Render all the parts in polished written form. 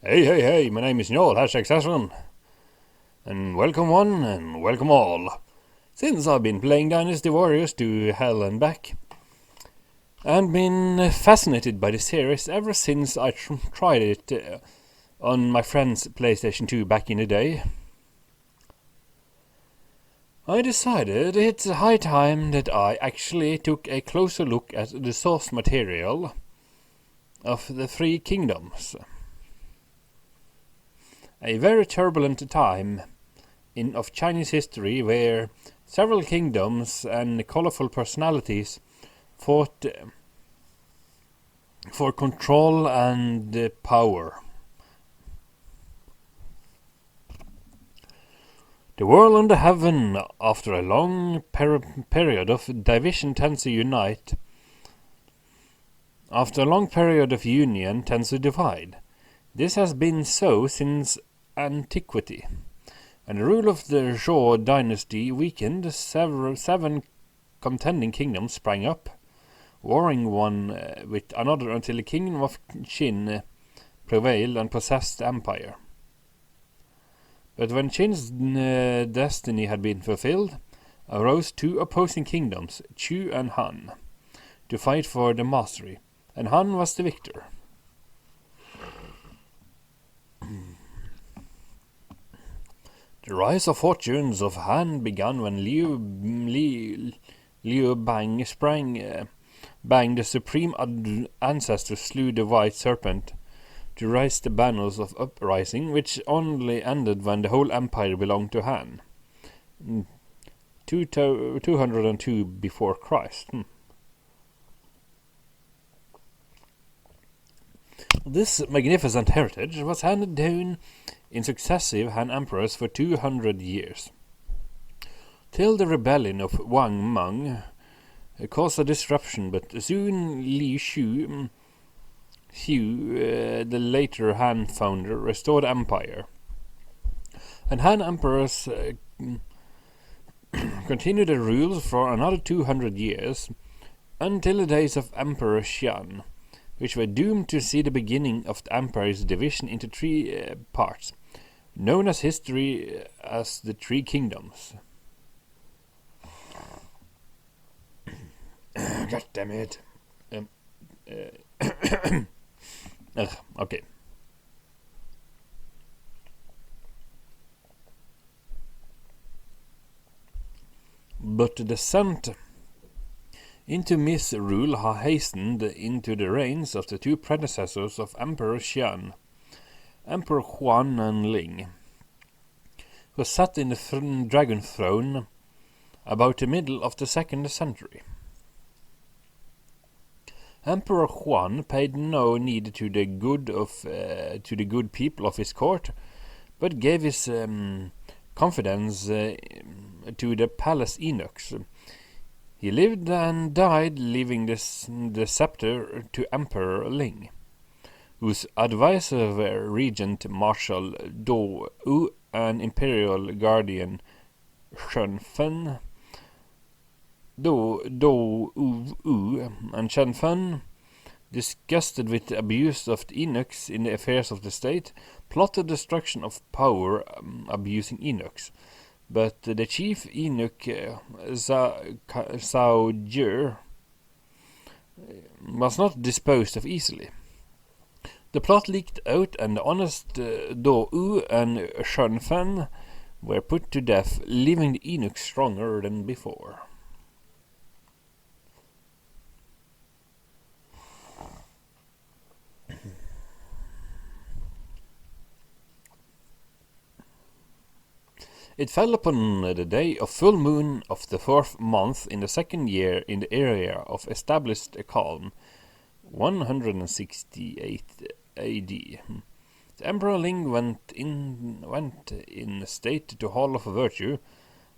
Hey, my name is Njål, #Sasson. And welcome one, and welcome all. Since I've been playing Dynasty Warriors to hell and back, and been fascinated by the series ever since I tried it on my friend's PlayStation 2 back in the day, I decided it's high time that I actually took a closer look at the source material of the Three Kingdoms. A very turbulent time of Chinese history where several kingdoms and colorful personalities fought for control and power. The world and the heaven, after a long period of division, tends to unite. After a long period of union, tends to divide. This has been so since antiquity, and the rule of the Zhou dynasty weakened. Seven contending kingdoms sprang up, warring one with another until the kingdom of Qin prevailed and possessed the empire. But when Qin's destiny had been fulfilled, arose two opposing kingdoms, Chu and Han, to fight for the mastery, and Han was the victor. The rise of fortunes of Han began when Liu Bang, the supreme ancestor, slew the white serpent to raise the banners of uprising, which only ended when the whole empire belonged to Han. 202 before Christ. This magnificent heritage was handed down in successive Han emperors for 200 years, till the rebellion of Wang Mang caused a disruption, but soon Li Shu, the later Han founder, restored the empire. And Han emperors continued their rule for another 200 years, until the days of Emperor Xian, which were doomed to see the beginning of the empire's division into three parts, known as history as the Three Kingdoms. God damn it. Okay. But the descent into misrule hastened into the reigns of the two predecessors of Emperor Xian, Emperor Huan and Ling, who sat in the dragon throne about the middle of the 2nd century. Emperor Huan paid no heed to the good people of his court, but gave his confidence to the palace eunuchs. He lived and died, leaving the scepter to Emperor Ling, whose advisors were Regent Marshal Do U and Imperial Guardian Shen Fen. Do U and Shen Fen, disgusted with the abuse of the eunuchs in the affairs of the state, plotted destruction of power, abusing eunuchs. But the chief eunuch, Zhao Jie, was not disposed of easily. The plot leaked out, and the honest Do U and Shen Fen were put to death, leaving the eunuch stronger than before. It fell upon the day of full moon of the 4th month in the 2nd year in the area of established calm, 168 A.D. The Emperor Ling went in state to Hall of Virtue.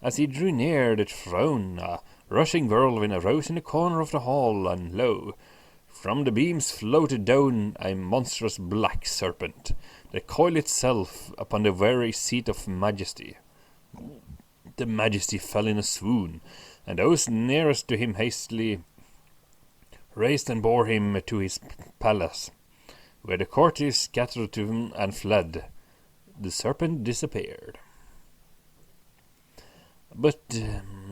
As he drew near the throne, a rushing whirlwind arose in the corner of the hall, and lo, from the beams floated down a monstrous black serpent, that coiled itself upon the very seat of majesty. The majesty fell in a swoon, and those nearest to him hastily raised and bore him to his palace. where the courtiers scattered to him and fled. The serpent disappeared. But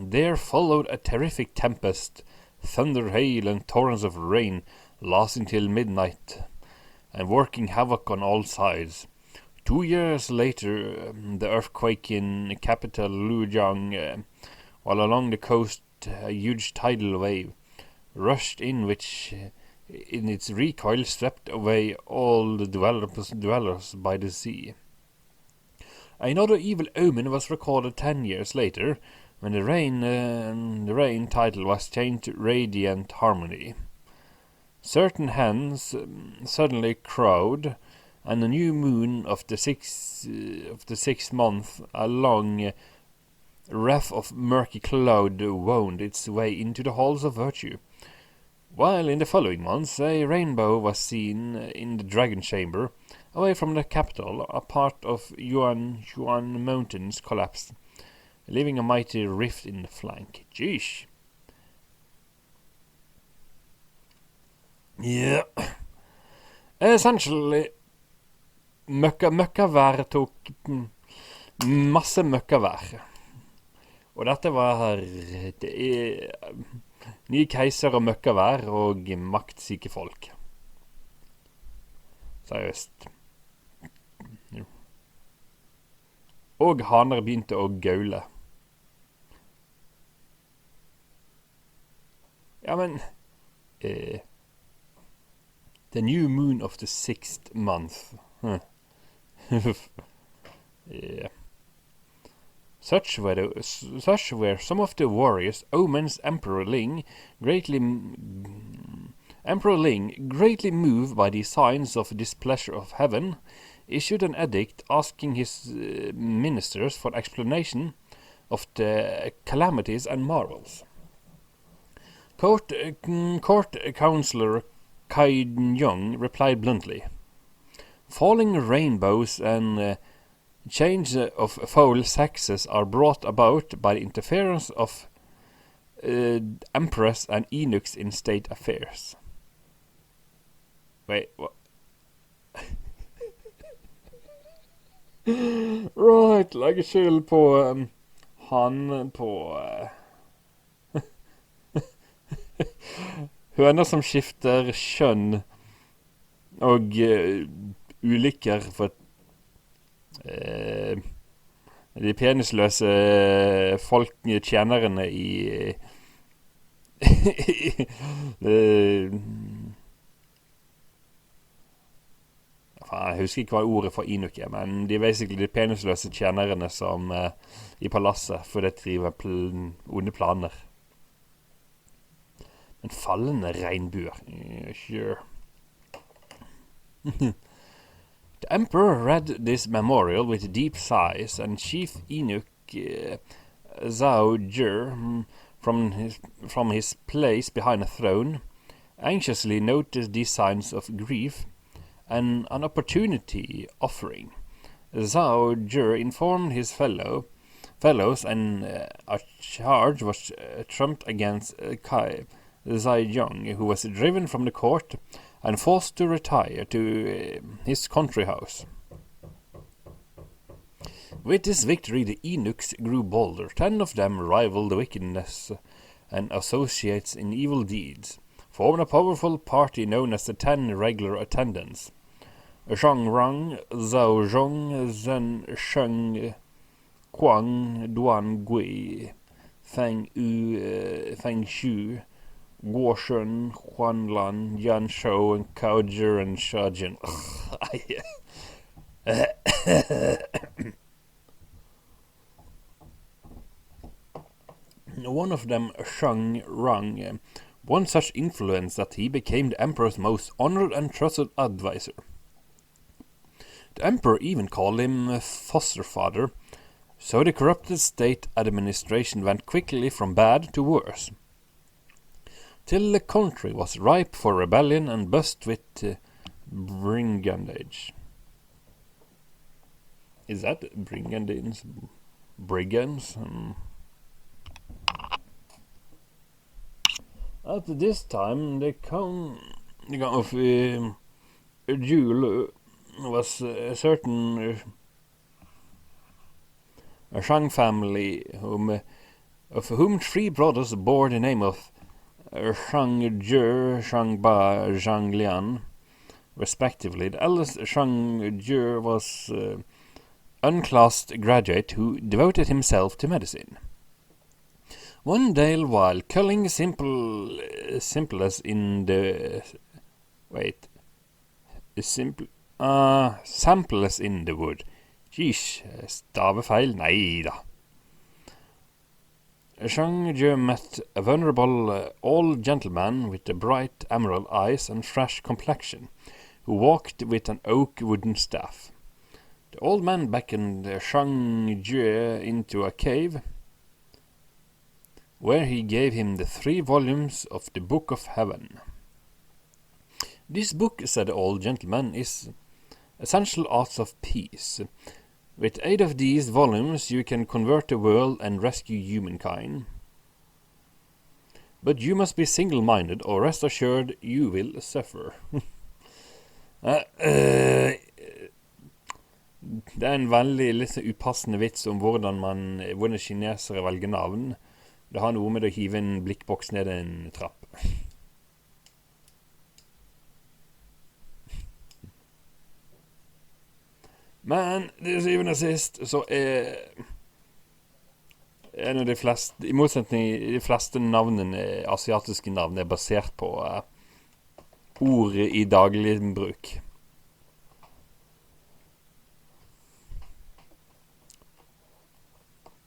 there followed a terrific tempest, thunder, hail, and torrents of rain, lasting till midnight, and working havoc on all sides. 2 years later, the earthquake in capital Lujiang, while along the coast a huge tidal wave rushed in, which in its recoil swept away all the dwellers by the sea. Another evil omen was recorded 10 years later, when the rain title was changed to Radiant Harmony. Certain hens suddenly crowed, and the new moon of the sixth month, a long wreath of murky cloud, wound its way into the halls of virtue. While in the following months a rainbow was seen in the Dragon Chamber, away from the capital. A part of Yuan Mountains collapsed, leaving a mighty rift in the flank. Jeez. Yeah. Essentially, møkkavær tok masse møkkavær. Og dette var ny keiser og møkkavær og maktsyke folk. Seriøst. Og haner begynte å gaule. Ja, men the new moon of the sixth month. Yeah. Such were some of the warriors. Omens Emperor Ling, greatly moved by the signs of displeasure of heaven, issued an edict asking his ministers for explanation of the calamities and marvels. Court Councillor Kai Yong replied bluntly, "Falling rainbows and change of foul sexes are brought about by the interference of emperors and eunuchs in state affairs." Wait, what? Right, legger skyld på han på høner som skifter kjønn og ulykker for de penisløse tjenerne i jeg husker ikke hva ordet for inuk er, men de er basically de penisløse tjenerne som i palasset, for det driver onde planer. Men fallende regnbuer, sure. The emperor read this memorial with deep sighs, and Chief Eunuch Zhao Jur, from his place behind the throne, anxiously noticed these signs of grief and an opportunity offering. Zhao Jur informed his fellows, and a charge was trumped against Kai Zhaiyong, who was driven from the court and forced to retire to his country house. With this victory, the eunuchs grew bolder. 10 of them rivaled the wickedness and associates in evil deeds, formed a powerful party known as the 10 regular attendants. Zhang Rang, Zhao Zhong, Zhen Sheng, Guang, Duan Gui, Feng Yu, Feng Xu, Guo Shun, Huan Lan, Yan Shou, and Cao Zhi and Sha Jin. One of them, Shang Rang, won such influence that he became the emperor's most honored and trusted advisor. The emperor even called him foster father, so the corrupted state administration went quickly from bad to worse, till the country was ripe for rebellion and bust with brigandage. Is that brigandines? Brigands? At this time, the count of Jule was a certain Shang family of whom 3 brothers bore the name of Shang Jie, Shang Ba, Shang Lian, respectively. The eldest Shang Jie was unclassed graduate who devoted himself to medicine. One day, while culling samplers in the wood. Jeez, stavefeil? Nei da. Shang Jie met a venerable old gentleman with the bright emerald eyes and fresh complexion, who walked with an oak wooden staff. The old man beckoned Shang Jie into a cave, where he gave him the 3 volumes of the Book of Heaven. This book, said the old gentleman, is Essential Arts of Peace. With 8 of these volumes you can convert the world and rescue humankind. But you must be single-minded, or rest assured you will suffer. Det en veldig litt upassende vits om hvordan kinesere velger navn. Det har noe med å hive en blikkboks ned en trapp. Men til syvende og sist så en av de fleste, i motsetning de fleste navnene, asiatiske navn, basert på ord i daglig bruk.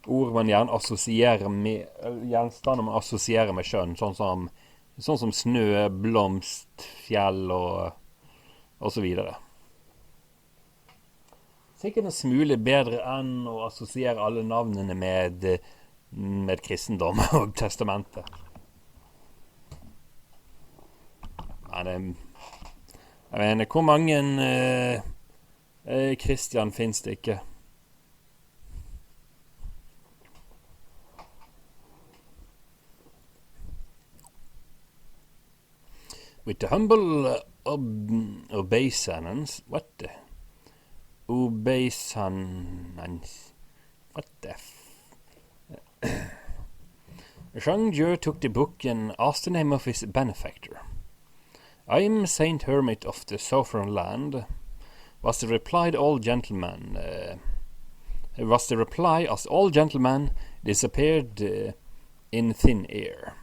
Ord man gjerne assosierer med gjenstander man assosierer med skjønn, sånn som snø, blomst, fjell og så videre. Sikkert en smule bedre enn å assosiere alle navnene med kristendom og testamentet. Men jeg mener, hvor mange Kristian finnes det ikke? With the humble obeisance, Shang Jie took the book and asked the name of his benefactor. I am Saint Hermit of the Southern Land, was the reply as all gentlemen disappeared in thin air.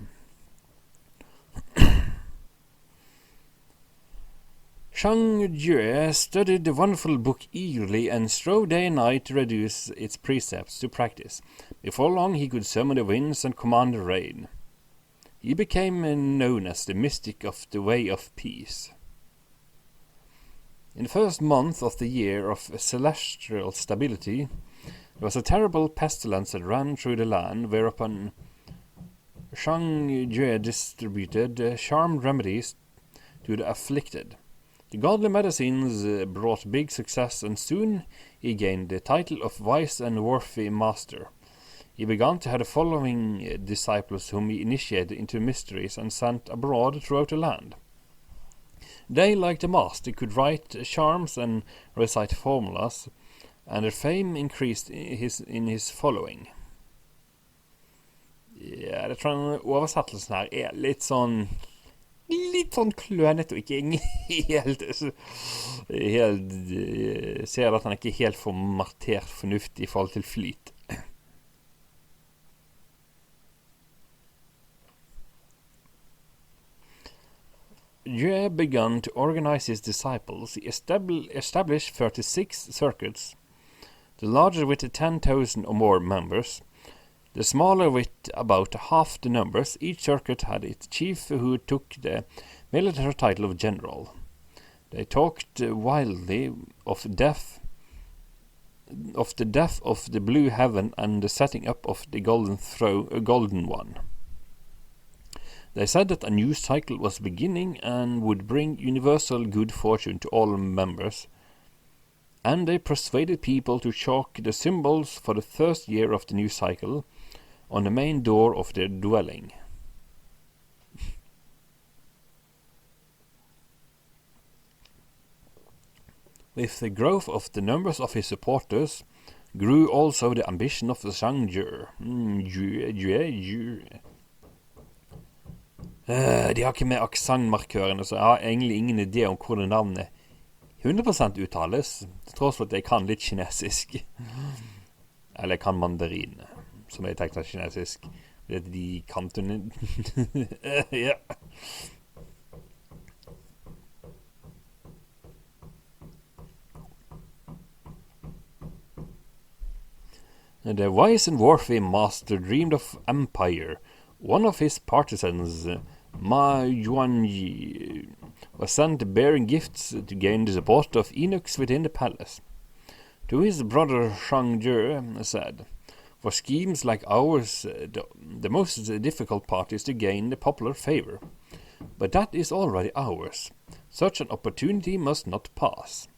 Shang Jie studied the wonderful book eagerly and strove day and night to reduce its precepts to practice. Before long he could summon the winds and command the rain. He became known as the mystic of the way of peace. In the first month of the year of celestial stability, there was a terrible pestilence that ran through the land, whereupon Shang Jie distributed charmed remedies to the afflicted. The godly medicines brought big success, and soon he gained the title of wise and worthy master. He began to have the following disciples whom he initiated into mysteries and sent abroad throughout the land. They, like the master, could write charms and recite formulas, and their fame increased in his following. Ja, det tror jeg oversettelsen her litt sånn klønete og ikke helt ser at han ikke helt formatert fornuftig i forhold til flyt. Jie began to organize his disciples. He established 36 circuits, the larger with 10,000 or more members, the smaller with about half the numbers. Each circuit had its chief who took the military title of general. They talked wildly of the death of the blue heaven and the setting up of the golden one. They said that a new cycle was beginning and would bring universal good fortune to all members, and they persuaded people to chalk the symbols for the first year of the new cycle on the main door of their dwelling. With the growth of the numbers of his supporters, grew also the ambition of the Shangju. De har ikke med aksentmarkørene, så jeg har egentlig ingen idé om hvordan navnet 100% uttales, til tross for at jeg kan litt kinesisk. Eller jeg kan mandarin, som er teknisk kinesisk. Det er de kantene... Ja. The wise and worthy master dreamed of empire. One of his partisans, Ma Yuanyi, was sent bearing gifts to gain the support of eunuchs within the palace. To his brother Shang Jue said, "For schemes like ours, the most difficult part is to gain the popular favor. But that is already ours. Such an opportunity must not pass."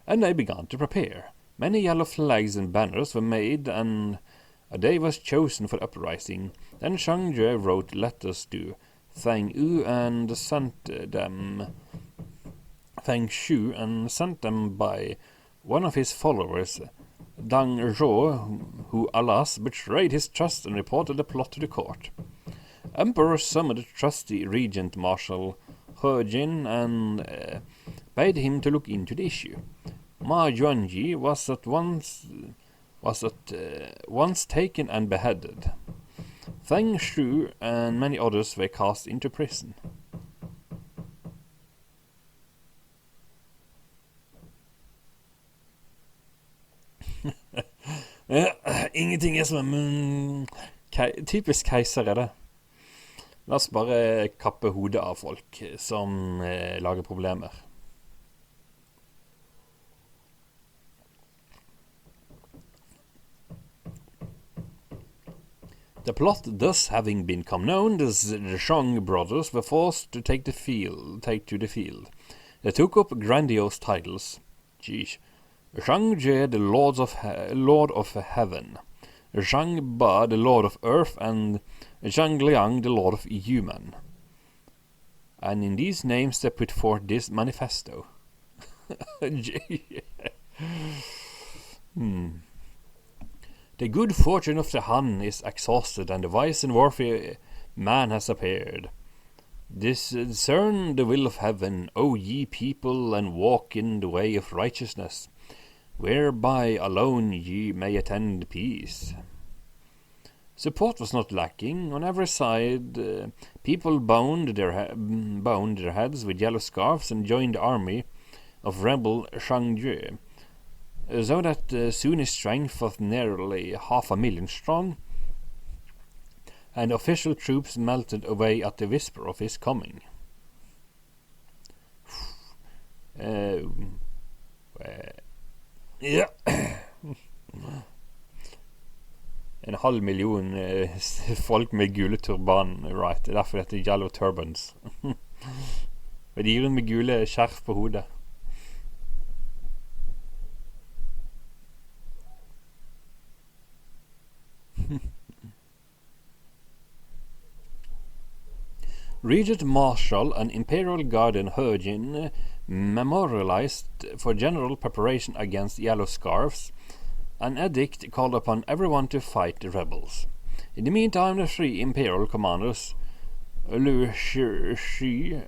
And they began to prepare. Many yellow flags and banners were made, and a day was chosen for uprising. Then Shang Jue wrote letters to Feng Yu and sent them Feng Shu and sent them by one of his followers, Dang Zhou, who alas betrayed his trust and reported the plot to the court. Emperor summoned trusty regent marshal He Jin and bade him to look into the issue. Ma Yuanji was at once taken and beheaded. Feng Shu and many others were cast into prison. Ingenting er som typisk keiser er det. La oss bare kappe hodet av folk som lager problemer. The plot thus having become known, the Zhang brothers were forced to take to the field. They took up grandiose titles. Zhang Jie, the Lord of Heaven, Zhang Ba, the Lord of Earth, and Zhang Liang, the Lord of Human. And in these names they put forth this manifesto. The good fortune of the Han is exhausted, and the wise and worthy man has appeared. Discern the will of heaven, O ye people, and walk in the way of righteousness, whereby alone ye may attend peace. Support was not lacking. On every side, people bound their heads with yellow scarves and joined the army of rebel Shang Jue, so that soon his strength was nearly 500,000 strong, and official troops melted away at the whisper of his coming. Ja. 500,000 folk med gule turban, right? Det er derfor det heter yellow turbans. Og de gir med gule skjerf på hodet. Regent Marshal and Imperial Guardian He Jin memorialized for general preparation against yellow scarves. An edict called upon everyone to fight the rebels. In the meantime, the three imperial commanders, Lu Shi,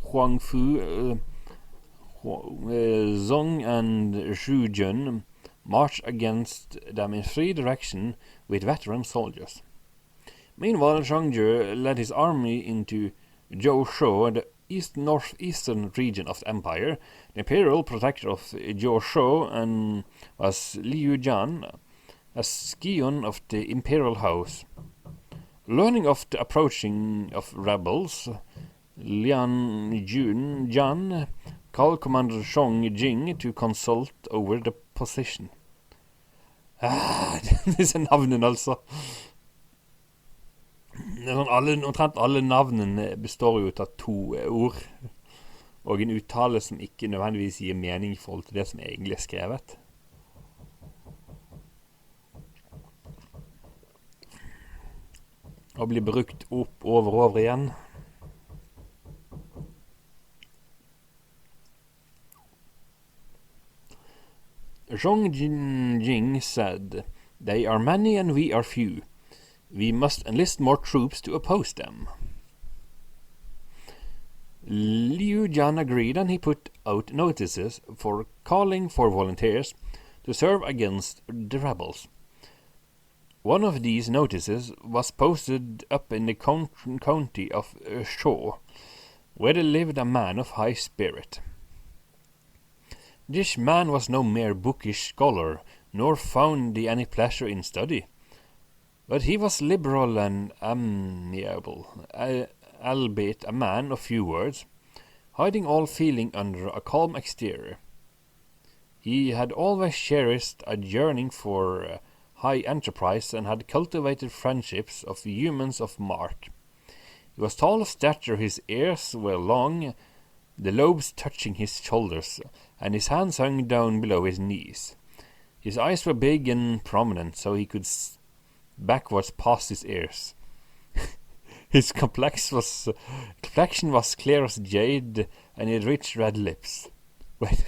Huang Fu, Zong, and Zhu Jun, marched against them in three directions with veteran soldiers. Meanwhile, Zhang Jue led his army into Jiaoshu, the northeastern region of the empire. The imperial protector of Jiaoshu and was Liu Jian, a scion of the imperial house. Learning of the approaching of rebels, Lian Jian called Commander Zhong Jing to consult over the position. Disse navnene, altså. Omtrent alle navnene består jo av 2 ord, og en uttale som ikke nødvendigvis gir mening i forhold til det som egentlig er skrevet. Og blir brukt opp over og over igjen. Zhong Jing said, "They are many and we are few. We must enlist more troops to oppose them." Liu Jian agreed, and he put out notices for calling for volunteers to serve against the rebels. One of these notices was posted up in the county of Shaw, where there lived a man of high spirit. This man was no mere bookish scholar, nor found he any pleasure in study, but he was liberal and amiable, albeit a man of few words, hiding all feeling under a calm exterior. He had always cherished a yearning for high enterprise and had cultivated friendships of humans of mark. He was tall of stature, his ears were long, the lobes touching his shoulders, and his hands hung down below his knees. His eyes were big and prominent, so he could backwards past his ears. His complexion was clear as jade, and he had rich red lips. Wait.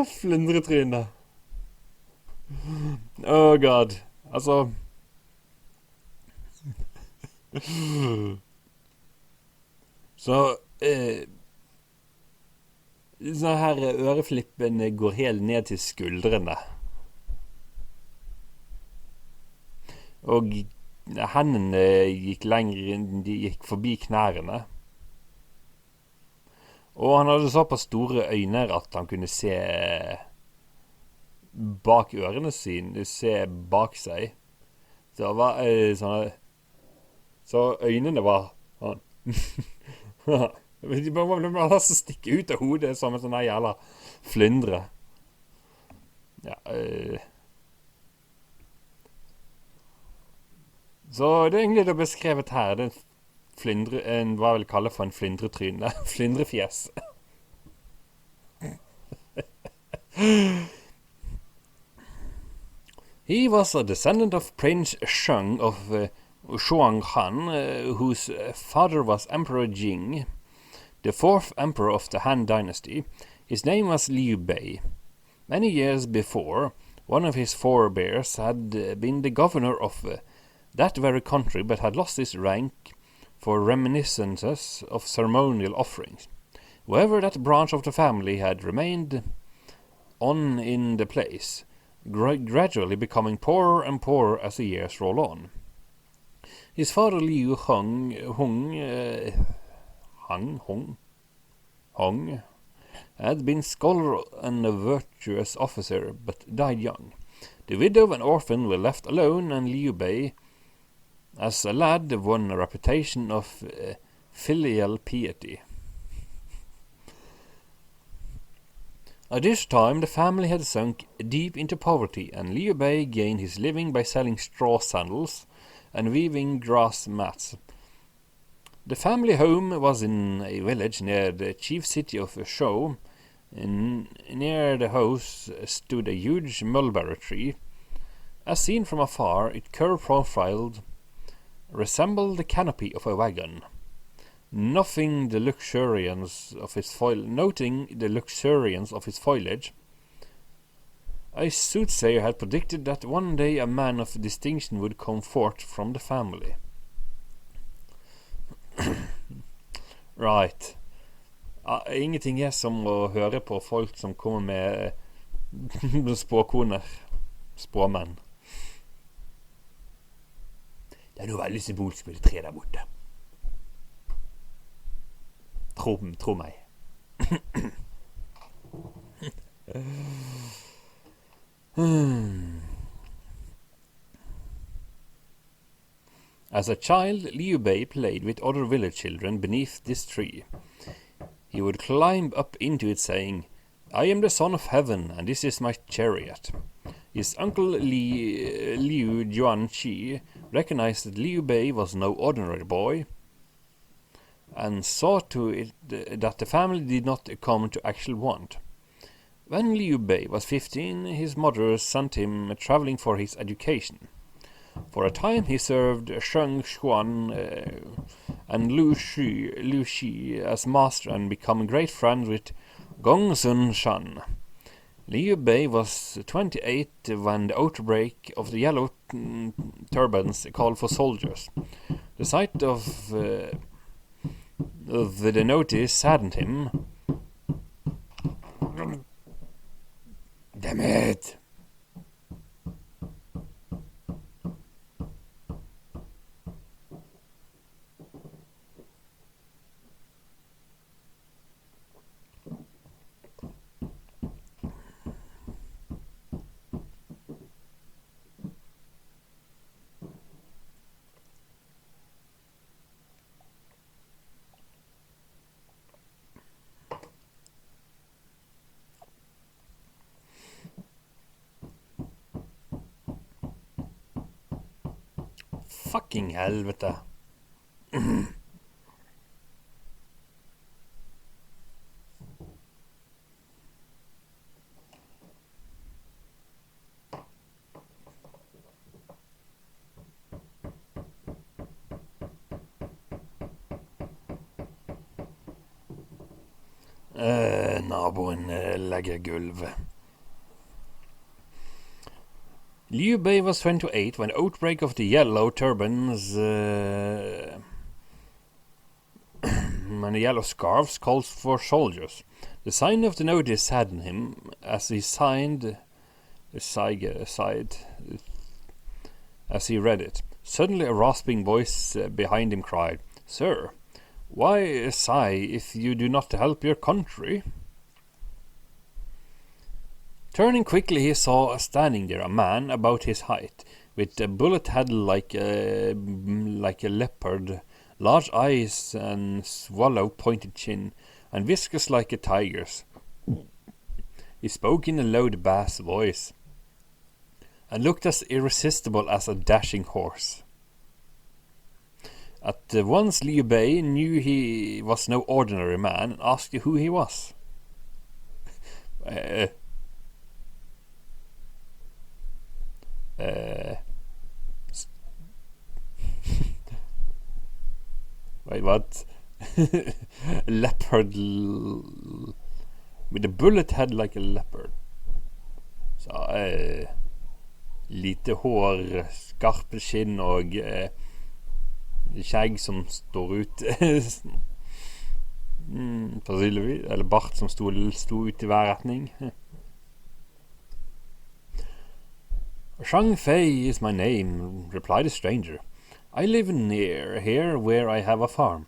Flyndretryne. Oh god. Altså Så sånn her øreflippen går helt ned til skuldrene. Og hendene gikk lenger, de gikk forbi knærne. Og han hadde såpass store øyne at han kunne se bak ørene sine, se bak seg. Så det var sånn. Så øynene var sånn. De bare stikke ut av hodet som en sånn her jævla flyndre. Ja, Så det er egentlig det beskrevet her. Det er hva jeg vil kalle for en flyndretryne. Flyndrefjes. He was a descendant of Prince Sheng of Shuanghan, whose father was Emperor Jing, the fourth emperor of the Han dynasty. His name was Liu Bei. Many years before, one of his forebears had been the governor of that very country, but had lost his rank for reminiscences of ceremonial offerings. However, that branch of the family had remained on in the place, gradually becoming poorer and poorer as the years roll on. His father Liu Hong had been scholar and a virtuous officer, but died young. The widow and orphan were left alone, and Liu Bei, as a lad, won a reputation of filial piety. At this time, the family had sunk deep into poverty, and Liu Bei gained his living by selling straw sandals and weaving grass mats. The family home was in a village near the chief city of Shou. Near the house stood a huge mulberry tree. As seen from afar, it curve-profiled resembled the canopy of a wagon. Noting the luxuriance of its foliage, a soothsayer had predicted that one day a man of distinction would come forth from the family. Right. Ingenting er som å høre på folk som kommer med spåkoner. Spåmenn. Det er noe veldig symbolsk med det tre der borte. Tro meg. As a child, Liu Bei played with other village children beneath this tree. He would climb up into it saying, "I am the son of heaven, and this is my chariot." His uncle Liu Juanqi recognized that Liu Bei was no ordinary boy, and saw to it that the family did not come to actual want. When Liu Bei was 15, his mother sent him traveling for his education. For a time he served Sheng Xuan and Lu Shi as master and become great friends with Gong Sun Shan. Liu Bei was 28 when the outbreak of the yellow turbans called for soldiers. The sight of the notice saddened him. Damn it! Fucking helvete. Naboen legger gulvet. Liu Bei was 28 when the outbreak of the yellow turbans and the yellow scarves called for soldiers. The sign of the notice saddened him as he read it. Suddenly a rasping voice behind him cried, "Sir, why sigh if you do not help your country?" Turning quickly, he saw standing there a man about his height, with a bullet head like a leopard, large eyes and swallow-pointed chin, and whiskers like a tiger's. He spoke in a loud bass voice, and looked as irresistible as a dashing horse. At once Liu Bei knew he was no ordinary man, and asked who he was. Wait, what? Leopard with a bullet head like a leopard. Så lite hår, skarpe skinn og skjegg som står ut. Eller bart som sto ut i hver retning. "Shang Fei is my name," replied the stranger. "I live near here where I have a farm,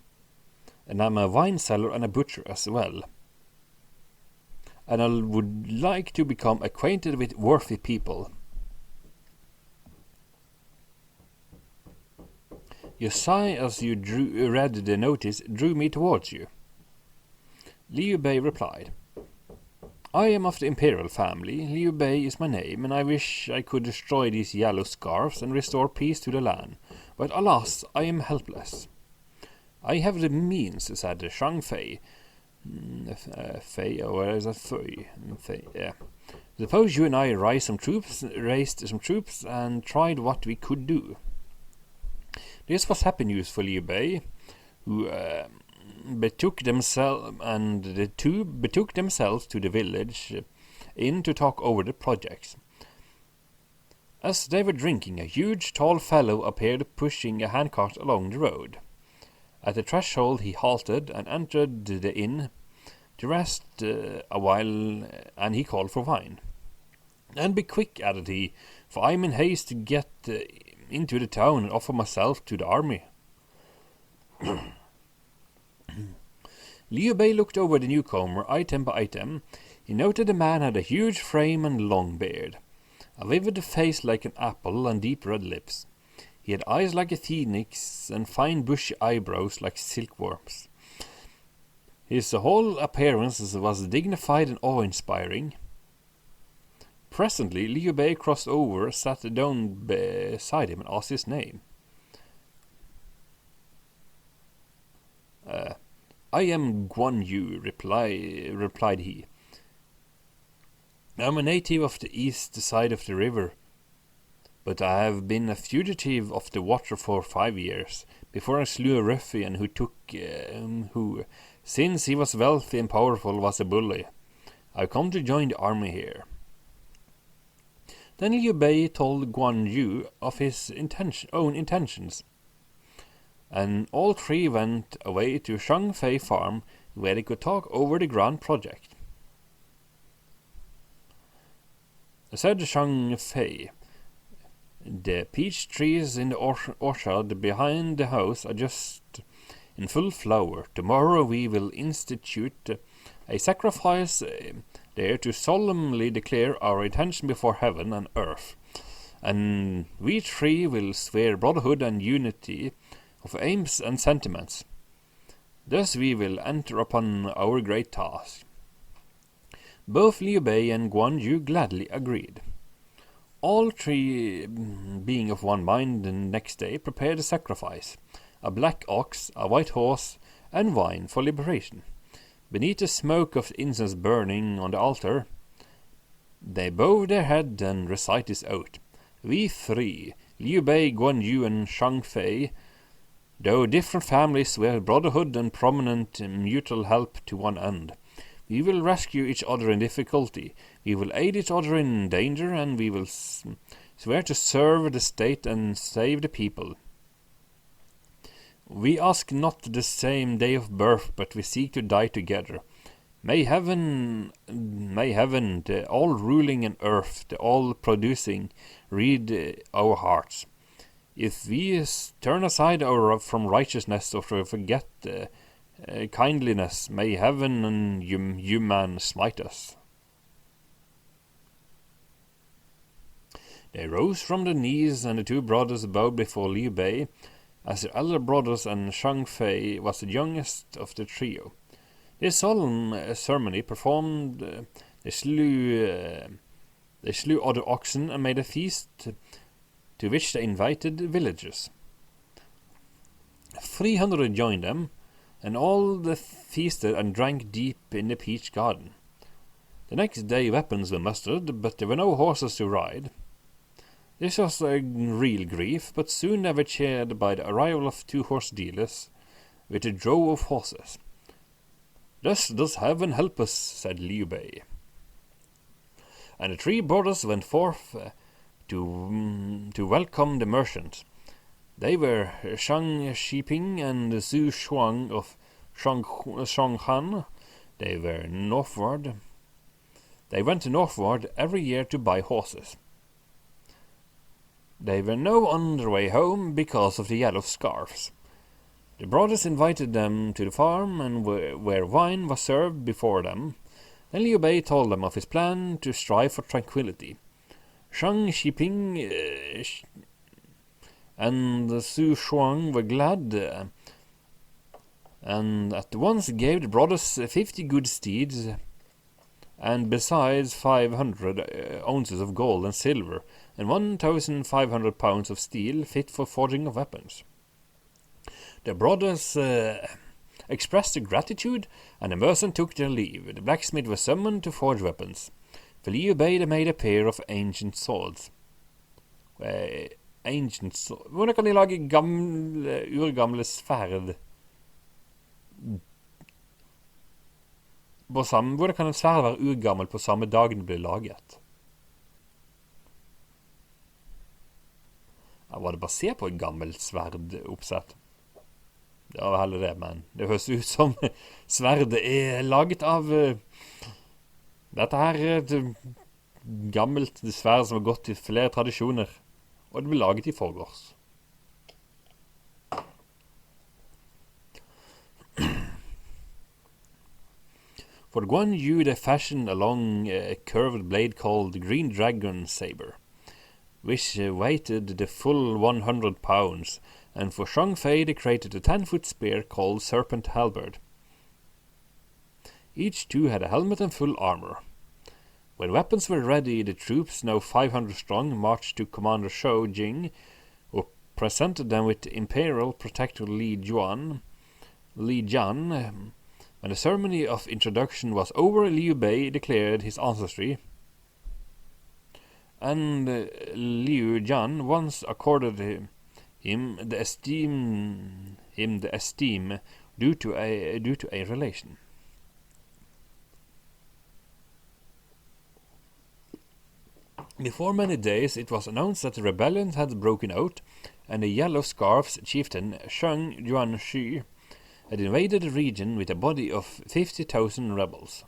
and I'm a wine seller and a butcher as well. And I would like to become acquainted with worthy people. Your sigh as you read the notice drew me towards you." Liu Bei replied, "I am of the imperial family. Liu Bei is my name, and I wish I could destroy these yellow scarves and restore peace to the land. But alas, I am helpless." "I have the means," said Shang Fei. Fei, or is that Fei? Fei, yeah. "Suppose you and I raised some troops and tried what we could do." This was happy news for Liu Bei, who betook themselves to the village inn to talk over the projects. As they were drinking, a huge, tall fellow appeared pushing a handcart along the road. At the threshold he halted and entered the inn to rest a while, and he called for wine. "And be quick," added he, "for I am in haste to get into the town and offer myself to the army." Liu Bei looked over the newcomer item by item. He noted the man had a huge frame and long beard, a vivid face like an apple and deep red lips. He had eyes like a phoenix and fine bushy eyebrows like silkworms. His whole appearance was dignified and awe-inspiring. Presently, Liu Bei crossed over, sat down beside him, and asked his name. "I am Guan Yu," replied he. "I am a native of the east side of the river. but I have been a fugitive of the water for 5 years, before I slew a ruffian who, since he was wealthy and powerful, was a bully. I've come to join the army here." Then Liu Bei told Guan Yu of his own intentions, and all three went away to Shang Fei farm, where they could talk over the grand project. Said Shang Fei, "The peach trees in the orchard behind the house are just in full flower. Tomorrow we will institute a sacrifice there to solemnly declare our intention before heaven and earth, and we three will swear brotherhood and unity of aims and sentiments. Thus we will enter upon our great task." Both Liu Bei and Guan Yu gladly agreed. All three, being of one mind, the next day prepared a sacrifice: a black ox, a white horse, and wine for liberation. Beneath the smoke of incense burning on the altar, they bowed their head and recited this oath: "We three, Liu Bei, Guan Yu, and Shang Fei, though different families, swear brotherhood and prominent mutual help to one end. We will rescue each other in difficulty, we will aid each other in danger, and we will swear to serve the state and save the people. We ask not the same day of birth, but we seek to die together. May heaven, the all-ruling and earth, the all-producing, read our hearts. If we turn aside from righteousness or forget kindliness, may heaven and human smite us." They rose from their knees, and the two brothers bowed before Liu Bei, as their elder brothers, and Shang Fei was the youngest of the trio. This solemn ceremony performed, they slew other oxen and made a feast to which they invited villagers. 300 joined them, and all feasted and drank deep in the peach garden. The next day weapons were mustered, but there were no horses to ride. This was a real grief, but soon they were cheered by the arrival of 2 horse dealers with a drove of horses. "Thus does heaven help us," said Liu Bei. And the 3 brothers went forth to welcome the merchants. They were Shang Shiping and Zhu Shuang of Shanghan. They went northward every year to buy horses. They were now on their way home because of the yellow scarfs. The brothers invited them to the farm, and where wine was served before them. Then Liu Bei told them of his plan to strive for tranquility. Shang Shiping and Zhu Shuang were glad, and at once gave the brothers 50 good steeds, and besides 500 ounces of gold and silver, and 1,500 pounds of steel fit for forging of weapons. The brothers expressed their gratitude, and the merchant took their leave. The blacksmith was summoned to forge weapons. For Liu Bei they made a pair of ancient swords. Hvordan kan de lage urgamle sverd? Hvordan kan en sverd være urgammel på samme dagen det ble laget? Var det basert på et gammelt sverdoppsett? Det var heller det, men det høres ut som sverdet er laget av dette her er et gammelt sverd som har gått i flere tradisjoner, og det ble laget i forgårs. For Guan Yu they fashioned a long curved blade called the Green Dragon Saber, which weighted the full 100 pounds, and for Shang Fei they created a 10-foot spear called Serpent Halberd. Each two had a helmet and full armor. When weapons were ready, the troops, now 500 strong, marched to Commander Shou Jing, who presented them with Imperial Protector Li Jian. When the ceremony of introduction was over, Liu Bei declared his ancestry, and Liu Jian once accorded him the esteem due to a relation. Before many days, it was announced that the rebellion had broken out, and the Yellow Scarf's chieftain Sheng Yuanxi had invaded the region with a body of 50,000 rebels.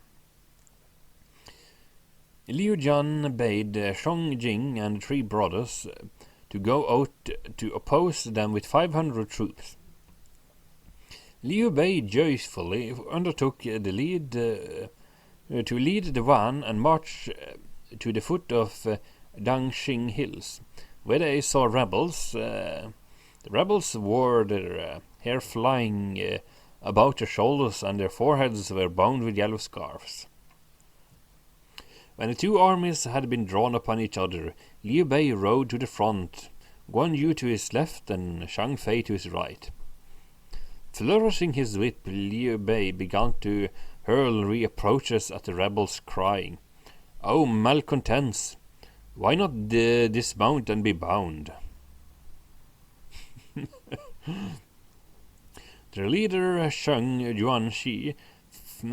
Liu Jian bade Sheng Jing and 3 brothers to go out to oppose them with 500 troops. Liu Bei joyfully undertook to lead the van and march to the foot of Dangxing Hills, where they saw rebels. The rebels wore their hair flying about their shoulders, and their foreheads were bound with yellow scarves. When the 2 armies had been drawn upon each other, Liu Bei rode to the front, Guan Yu to his left and Shang Fei to his right. Flourishing his whip, Liu Bei began to hurl reproaches at the rebels, crying, "O malcontents, why not dismount and be bound?" Their leader, Sheng Yuanxi,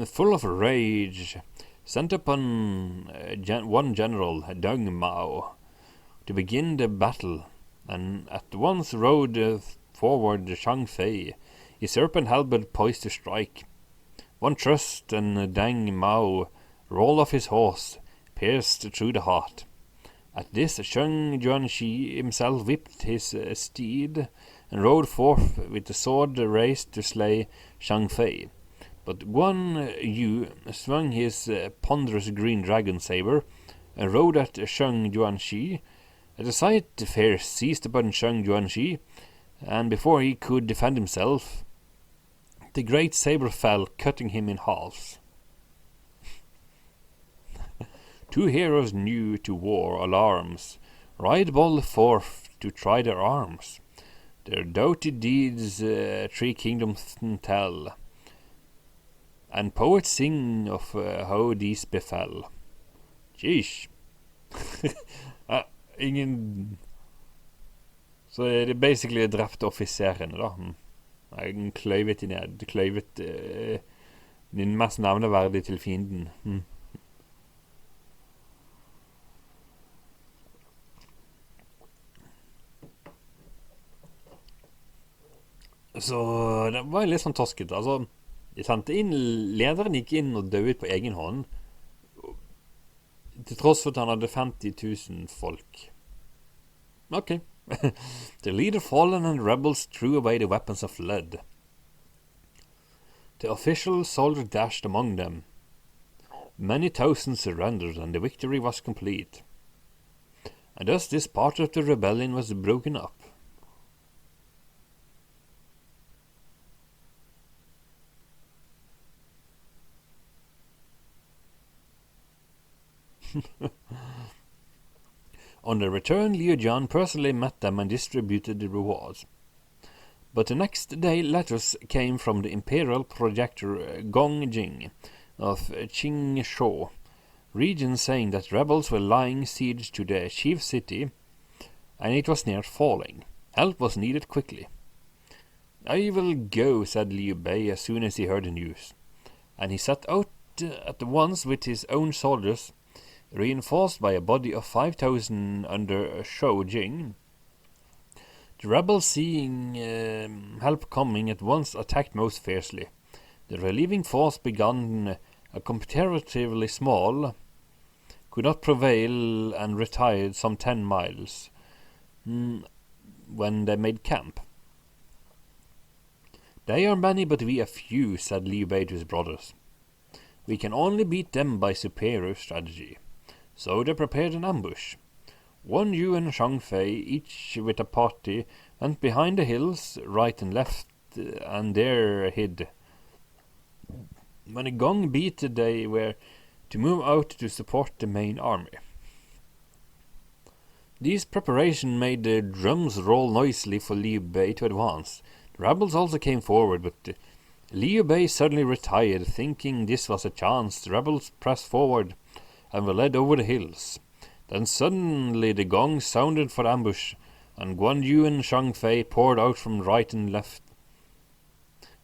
full of rage, sent upon one general, Deng Mao, to begin the battle, and at once rode forward Shang Fei, his serpent halberd poised to strike. One thrust, and Deng Mao rolled off his horse, pierced through the heart. At this, Sheng Yuanxi himself whipped his steed, and rode forth with the sword raised to slay Shang Fei. But Guan Yu swung his ponderous green dragon saber and rode at Sheng Yuanxi. At the sight, fear seized upon Sheng Yuanxi, and before he could defend himself, the great saber fell, cutting him in halves. 2 heroes new to war alarms ride bold forth to try their arms. Their doughty deeds 3 kingdoms tell, and poets sing of how these befell. Jeez. Ingen. Så det basically drepte offiserene, da. En kløyvet de ned. Kløyvet den mest navneverdige til fienden. Så det var litt sånn tosket. Altså, lederen gikk inn og døde på egen hånd, til tross for at han hadde 50 000 folk. Ok. The leader fallen and rebels threw away the weapons of lead. The official soldier dashed among them. Many thousands surrendered, and the victory was complete. And thus this part of the rebellion was broken up. On their return, Liu Jian personally met them and distributed the rewards. But the next day, letters came from the imperial projector Gong Jing of Qingshou region saying that rebels were laying siege to the chief city, and it was near falling. Help was needed quickly. "I will go," said Liu Bei as soon as he heard the news, and he set out at once with his own soldiers, reinforced by a body of 5,000 under Shou Jing. The rebels, seeing help coming, at once attacked most fiercely. The relieving force began comparatively small, could not prevail, and retired some 10 miles when they made camp. "They are many, but we are few," said Liu Bei to his brothers. "We can only beat them by superior strategy." So they prepared an ambush. Guan Yu and Shang Fei, each with a party, went behind the hills, right and left, and there hid. When the gong beat, they were to move out to support the main army. These preparations made the drums roll noisily for Liu Bei to advance. The rebels also came forward, but Liu Bei suddenly retired, thinking this was a chance. The rebels pressed forward and were led over the hills. Then suddenly the gong sounded for ambush, and Guan Yu and Shang Fei poured out from right and left.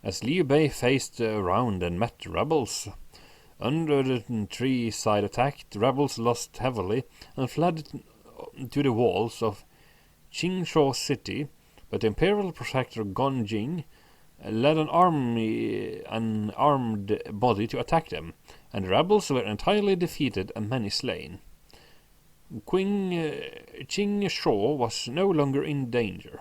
As Liu Bei faced around and met the rebels, under the three-side attack, the rebels lost heavily and fled to the walls of Qingzhou city, but the imperial protector Gong Jing led an armed body to attack them, and the rebels were entirely defeated and many slain. Qingzhou was no longer in danger.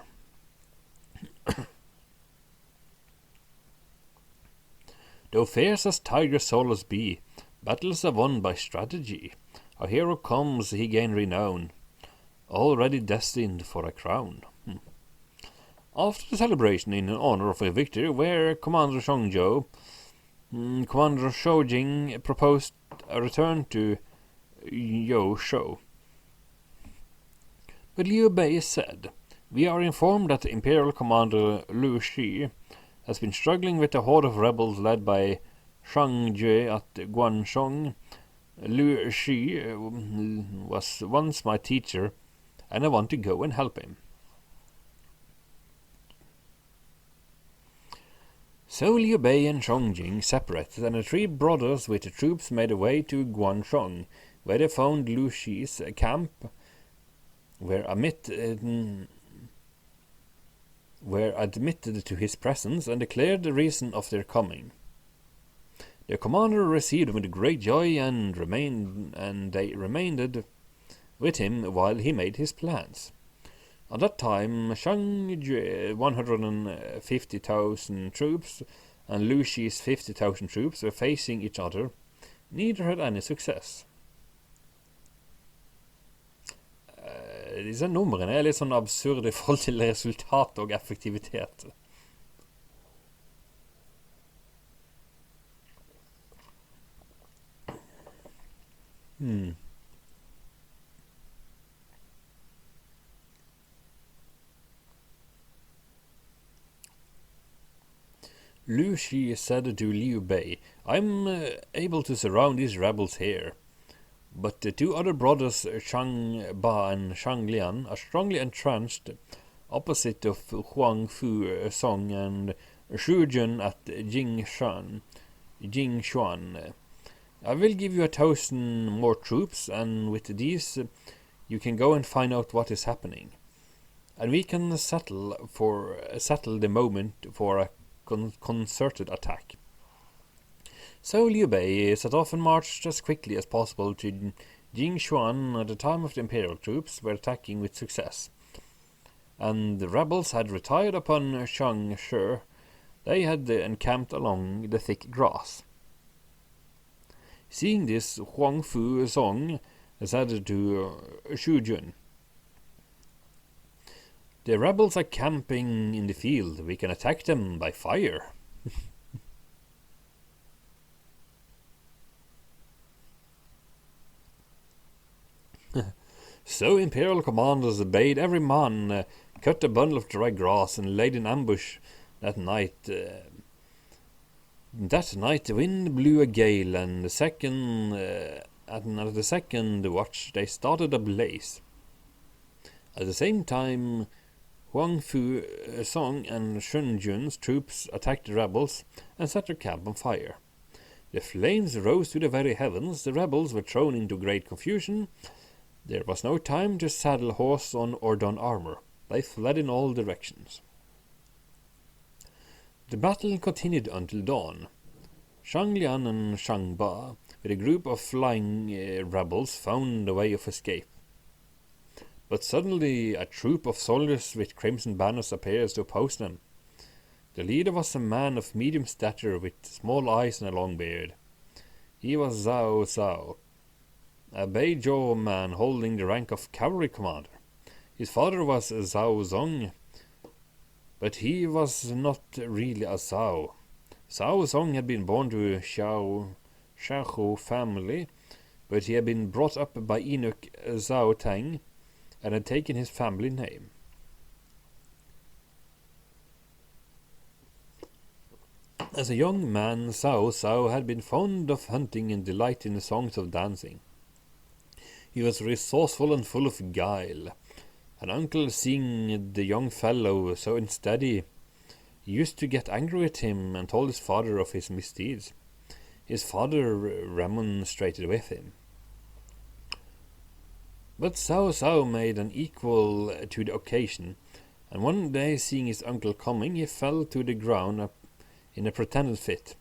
Though fierce as tiger solos be, battles are won by strategy. A hero comes, he gain renown, already destined for a crown. After the celebration in honor of a victory, where Commander Shangzhou, Commander Shoujing proposed a return to Youshou. But Liu Bei said, "We are informed that Imperial Commander Lu Shi has been struggling with a horde of rebels led by Shang Jue at Guanshong. Lu Shi was once my teacher, and I want to go and help him." So Liu Bei and Shongjing separated, and the three brothers with the troops made their way to Guanshong, where they found Lu Shi's camp, were admitted to his presence and declared the reason of their coming. Their commander received them with great joy and they remained with him while he made his plans. At that time, Shang Jue 150,000 troops and Lu Shi's 50,000 troops were facing each other. Neither had any success. Disse numrene er litt sånn absurde i forhold til resultat og effektivitet. Lu Shi said to Liu Bei, "I'm able to surround these rebels here. But the two other brothers, Shang Ba and Shang Lian, are strongly entrenched opposite of Huang Fu Song and Shu Jun at Jingshuan. I will give you 1,000 more troops, and with these you can go and find out what is happening. And we can settle the moment for a concerted attack." So Liu Bei set off and marched as quickly as possible to Jingshuan at the time of the imperial troops were attacking with success, and the rebels had retired upon Changshe. They had encamped along the thick grass. Seeing this, Huang Fu Song said to Shu Jun, "The rebels are camping in the field. We can attack them by fire." So imperial commanders bade every man cut a bundle of dry grass and laid in ambush that night. That night the wind blew a gale, and at the second watch they started a blaze. At the same time, Huang Fu Song and Shun Jun's troops attacked the rebels and set their camp on fire. The flames rose to the very heavens. The rebels were thrown into great confusion. There was no time to saddle horse or don armor. They fled in all directions. The battle continued until dawn. Shang Lian and Shang Ba, with a group of flying rebels, found a way of escape. But suddenly a troop of soldiers with crimson banners appears to oppose them. The leader was a man of medium stature with small eyes and a long beard. He was Zhao Zhao, a Beizhou man holding the rank of cavalry commander. His father was Zhao Zong, but he was not really a Zhao. Zhao Zong had been born to a Xiahou family, but he had been brought up by eunuch Zhao Tang and had taken his family name. As a young man, Zhao Zhao had been fond of hunting and delighted in the songs of dancing. He was resourceful and full of guile. And uncle, seeing the young fellow so unsteady, used to get angry with him and told his father of his misdeeds. His father remonstrated with him. But Cao Cao made an equal to the occasion, and one day, seeing his uncle coming, he fell to the ground in a pretended fit.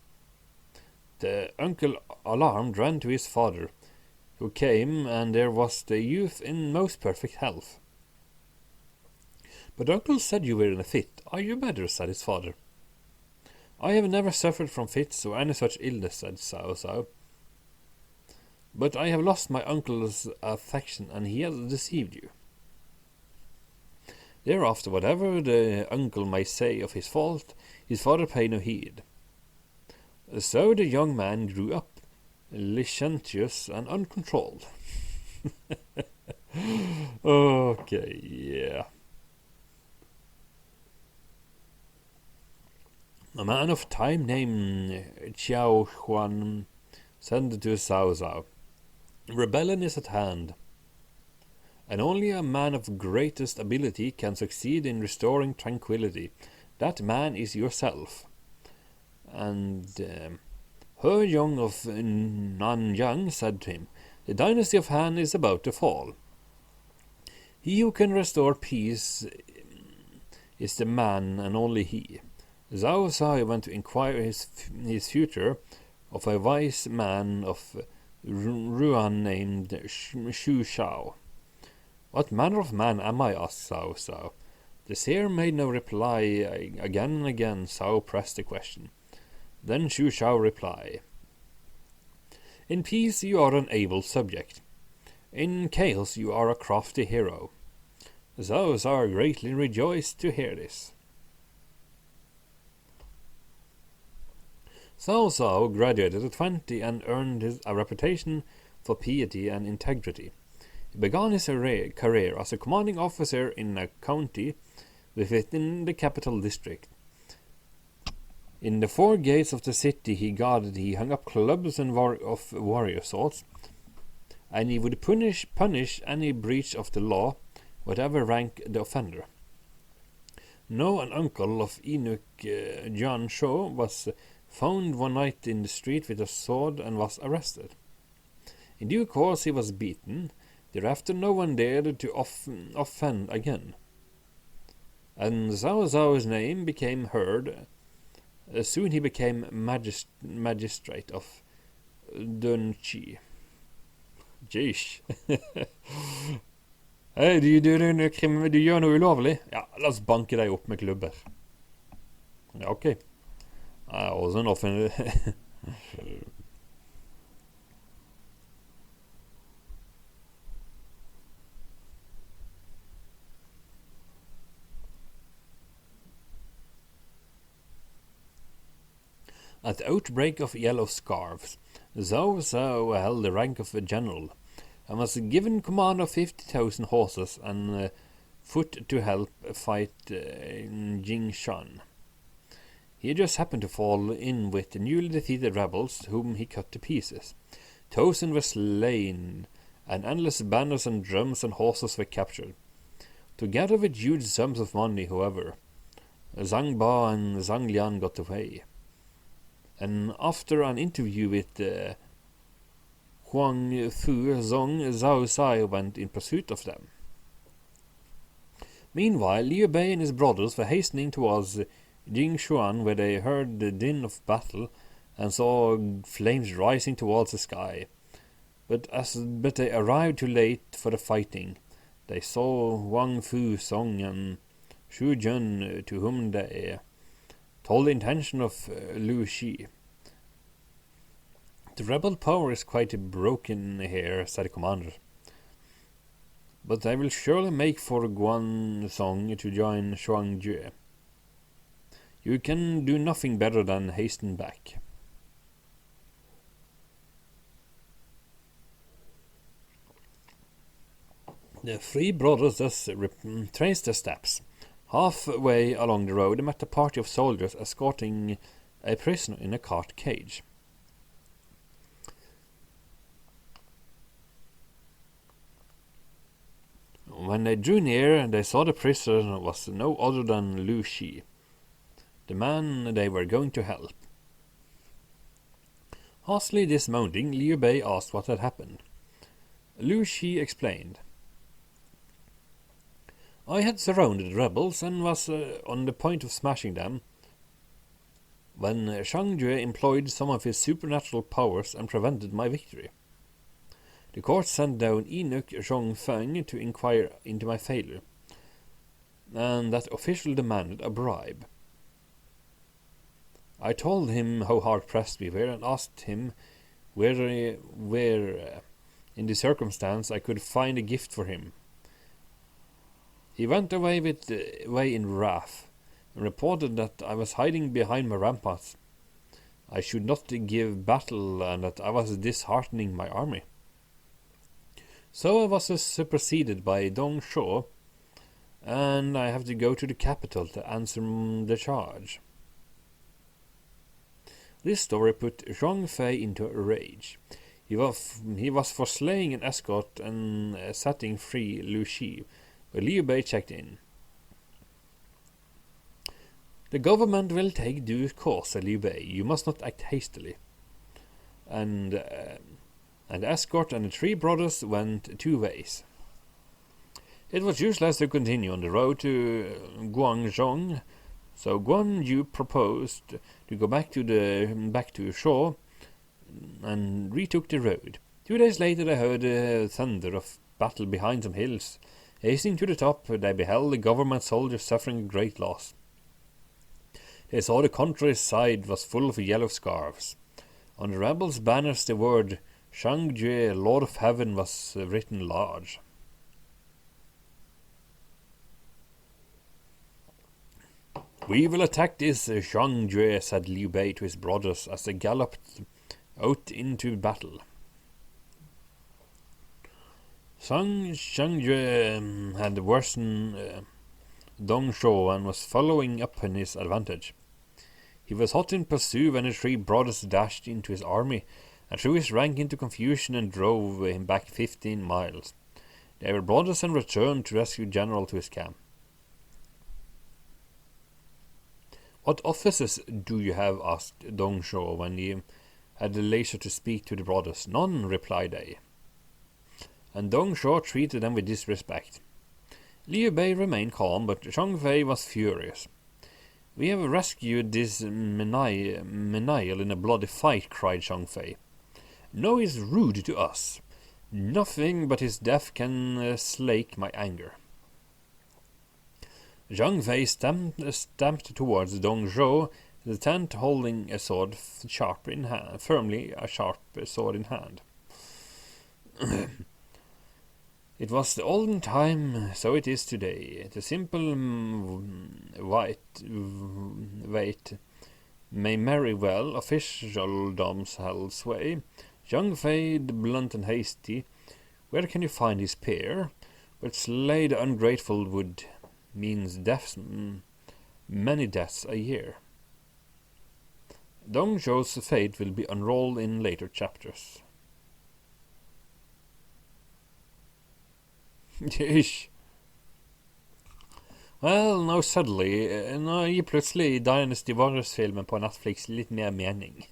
The uncle, alarmed, ran to his father, who came, and there was the youth in most perfect health. But uncle said you were in a fit. Are you better? Said his father. I have never suffered from fits or any such illness, said Cao Cao. But I have lost my uncle's affection, and he has deceived you. Thereafter, whatever the uncle may say of his fault, his father paid no heed. So the young man grew up, licentious and uncontrolled. Okay, yeah. A man of time named Xiao Huan said to Cao Cao, "Rebellion is at hand, and only a man of greatest ability can succeed in restoring tranquility. That man is yourself." And He Yong of Nanyang said to him, "The dynasty of Han is about to fall. He who can restore peace is the man, and only he." Cao Cao went to inquire his future of a wise man of Ruan named Shu Shao. "What manner of man am I?" asked Cao Cao. The seer made no reply. Again and again Cao pressed the question. Then Shu Shao replied, "In peace you are an able subject. In chaos you are a crafty hero." Cao Cao greatly rejoiced to hear this. Cao Cao graduated at 20 and earned a reputation for piety and integrity. He began his career as a commanding officer in a county within the capital district. In the 4 gates of the city he guarded, he hung up clubs and of warrior swords, and he would punish any breach of the law, whatever rank the offender. Now an uncle of eunuch Jian Shou was found one night in the street with a sword and was arrested. In due course he was beaten. Thereafter no one dared to offend again. And Cao Cao's name became heard. Soon he became magistrate of Dunqi. Jeez. Hei, du gjør noe ulovlig? Ja, la oss banke deg opp med klubber. Ja, ok. Also an offender. At the outbreak of Yellow Scarves, Cao Cao held the rank of a general, and was given command of 50,000 horses and foot to help fight Jingshan. He just happened to fall in with the newly defeated rebels, whom he cut to pieces. 1,000 were slain, and endless banners and drums and horses were captured. Together with huge sums of money, however, Zhang Ba and Zhang Lian got away. And after an interview with Huang Fu Zong, Cao Cao went in pursuit of them. Meanwhile, Liu Bei and his brothers were hastening towards Jingshuan, where they heard the din of battle and saw flames rising towards the sky. But they arrived too late for the fighting. They saw Wang Fu Song and Xu Jun, to whom they told the intention of Lu Shi. "The rebel power is quite broken here," said the commander. "But they will surely make for Guan Song to join Shuang Jue. You can do nothing better than hasten back." The 3 brothers thus retraced their steps. Halfway along the road they met a party of soldiers escorting a prisoner in a cart cage. When they drew near, they saw the prisoner was no other than Lu Shi, the man they were going to help. Hastily dismounting, Liu Bei asked what had happened. Lu Shi explained. I had surrounded the rebels and was on the point of smashing them when Shang Jue employed some of his supernatural powers and prevented my victory. The court sent down eunuch Zhong Feng to inquire into my failure, and that official demanded a bribe. I told him how hard-pressed we were and asked him where in the circumstance I could find a gift for him. He went away in wrath and reported that I was hiding behind my ramparts. I should not give battle and that I was disheartening my army. So I was superseded by Dong Zhuo, and I have to go to the capital to answer the charge. This story put Zhang Fei into a rage. He was for slaying an escort and setting free Lu Shi, but Liu Bei checked in. The government will take due course, said Liu Bei. You must not act hastily. And the escort and the three brothers went two ways. It was useless to continue on the road to Guangzhong, so Guan Yu proposed to go back to Shaw and retook the road. 2 days later they heard the thunder of battle behind some hills. Hastening to the top, they beheld the government soldiers suffering great loss. They saw the countryside was full of yellow scarves. On the rebels' banners the word Shang Jue, Lord of Heaven, was written large. We will attack this Shang Jue, said Liu Bei to his brothers as they galloped out into battle. Shang Jue had worsened Dong Zhuo and was following up on his advantage. He was hot in pursuit when the three brothers dashed into his army and threw his rank into confusion and drove him back 15 miles. They were brothers and returned to rescue General to his camp. What offices do you have? Asked Dong Zhuo when he had the leisure to speak to the brothers. None, replied they. And Dong Zhuo treated them with disrespect. Liu Bei remained calm, but Zhang Fei was furious. We have rescued this Menai in a bloody fight, cried Zhang Fei. Now he is rude to us. Nothing but his death can slake my anger. Zhang Fei stamped towards Dong Zhuo, the tent holding a sword firmly a sharp sword in hand. It was the olden time, so it is today. The simple weight may marry well, officialdom's held sway. Zhang Fei, the blunt and hasty, where can you find his peer? But slay the ungrateful would means deaths, many deaths a year. Dong Zhuo's fate will be unrolled in later chapters. Ish. Well, now suddenly, nå gir plutselig Dynasty Warriors-filmen på Netflix litt mer mening.